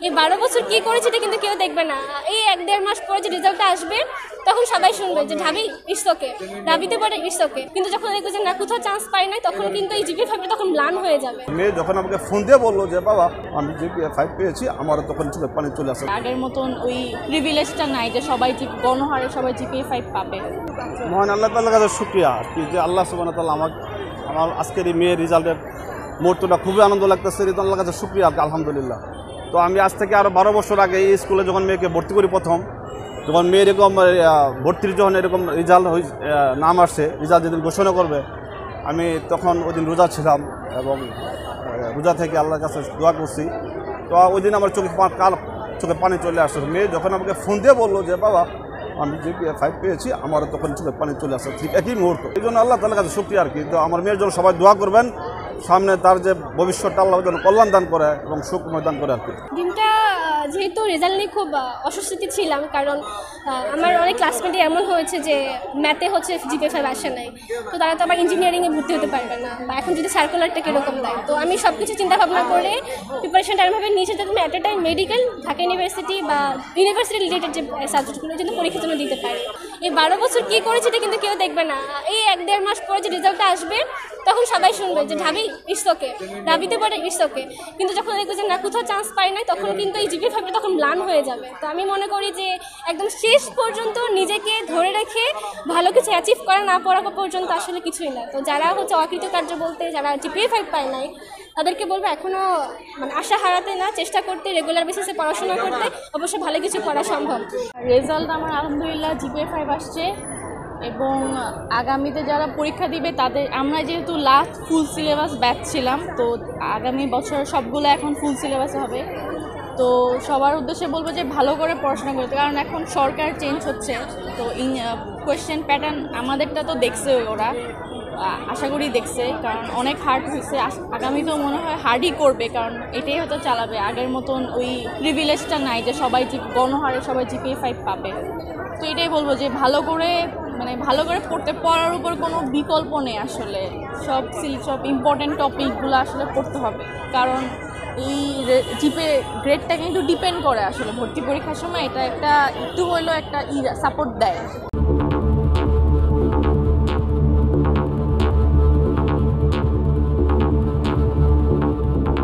এই 12 বছর কি করেছে এটা কিন্তু কেউ দেখবে না। এই 1-1.5 মাস পরে যে রেজাল্টটা আসবে তখন সবাই শুনবে যে ঢাবি ইটস ওকে, ঢাবিতে পড়ে ইটস ওকে। কিন্তু যখন দেখবে যে না কোথাও চান্স পাই নাই তখন কিন্তু এই জিপি ফাইভটা তখন ম্লান হয়ে যাবে। মেয়ে যখন আমাকে ফোন দিয়ে বললো যে বাবা আমি জিপি 5 পেয়েছি, আমার তখন চোখে পানি চলে আসে। আগের মতন ওই প্রিভিলেজটা নাই যে সবাই গণহারে সবাই জিপি 5 পাবে। মহান আল্লাহ তাআলার কাছে শুকরিয়া কি যে আল্লাহ সুবহানাহু ওয়া তাআলা আমার আজকের এই মেয়ের রেজাল্টের মুহূর্তটা খুবই আনন্দ লাগতেছে। আল্লাহর কাছে শুকরিয়া আলহামদুলিল্লাহ। তো আমি আজ থেকে আরও 12 বছর আগে এই স্কুলে যখন মেয়েকে ভর্তি করি, প্রথম যখন মেয়ের এরকম ভর্তির যখন এরকম রেজাল্ট নাম আসছে, রেজাল্ট যেদিন ঘোষণা করবে, আমি তখন ওই দিন রোজা ছিলাম এবং রোজা থেকে আল্লাহর কাছে দোয়া করছি। তো ওই দিন আমার চোখে পানি চলে আসছে। মেয়ে যখন আমাকে ফোন দিয়ে বললো যে বাবা আমি জিপি 5 পেয়েছি, আমারও তখন চোখে পানি চলে আসছে ঠিক একই মুহূর্ত। এই জন্য আল্লাহ তাআলার কাছে শুকরিয়া আর কি। তো আমার মেয়ের জন্য সবাই দোয়া করবেন, সামনে তার যে ভবিষ্যৎটা আল্লাহ যেন কল্যাণ দান করে এবং সুখময় দান করে আর কি। দিনটা যেহেতু রেজাল্ট নিয়ে খুব অস্বস্তিতে ছিলাম, কারণ আমার অনেক ক্লাসমেটই এমন হয়েছে যে ম্যাথে হচ্ছে জিপি 5 আসে নাই, তো তারা তো আবার ইঞ্জিনিয়ারিংয়ে ভর্তি হতে পারবে না, বা এখন যদি সার্কুলারটা কীরকম দেয়। তো আমি সব কিছু চিন্তাভাবনা করে প্রিপারেশনটা এমনভাবে নিয়েছি যাতে আমি at a time medical, Dhaka university বা ইউনিভার্সিটি রিলেটেড যে সাবজেক্টগুলো জন্য পরীক্ষার জন্য দিতে পারি। এই 12 বছর কী করেছে এটা কিন্তু কেউ দেখবে না। এই 1-1.5 মাস পরে যে রেজাল্টটা আসবে তখন সবাই শুনবে যে ঢাবি ইটস ওকে, ঢাবিতে পড়ে ইটস ওকে। কিন্তু যখন দেখবে যে না কোথাও চান্স পাই নাই তখন কিন্তু এই জিপি ফাইভটা তখন ম্লান হয়ে যাবে। তো আমি মনে করি যে একদম শেষ পর্যন্ত নিজেকে ধরে রেখে ভালো কিছু অ্যাচিভ করা না পড়া পর্যন্ত আসলে কিছুই না। তো যারা হচ্ছে অকৃতকার্য বলতে যারা জিপি 5 পায় নাই তাদেরকে বলবো এখনও মানে আশা হারাতে না, চেষ্টা করতে, রেগুলার বেসিসে পড়াশোনা করতে, অবশ্যই ভালো কিছু করা সম্ভব। রেজাল্ট আমার আলহামদুলিল্লাহ জিপি 5 আসছে এবং আগামীতে যারা পরীক্ষা দিবে তাদের, আমরা যেহেতু লাস্ট ফুল সিলেবাস ব্যাচ ছিলাম, তো আগামী বছর সবগুলো এখন ফুল সিলেবাসে হবে। তো সবার উদ্দেশ্যে বলবো যে ভালো করে পড়াশোনা করতে, কারণ এখন সরকার চেঞ্জ হচ্ছে। তো কোয়েশ্চেন প্যাটার্ন আমাদেরটা তো দেখছে ওরা, আশা করি দেখছে, কারণ অনেক হার্ড হয়েছে। আগামীতেও মনে হয় হার্ডই করবে, কারণ এটাই হয়তো চালাবে। আগের মতন ওই প্রিভিলেজটা নাই যে সবাই গণহারে সবাই জিপি 5 পাবে। তো এটাই বলবো যে ভালো করে পড়ার উপর কোনো বিকল্প নেই আসলে। সব ইম্পর্টেন্ট টপিকগুলো আসলে পড়তে হবে, কারণ এই জিপে গ্রেডটা কিন্তু ডিপেন্ড করে আসলে ভর্তি পরীক্ষার সময়। এটা একটু হলেও একটা সাপোর্ট দেয়।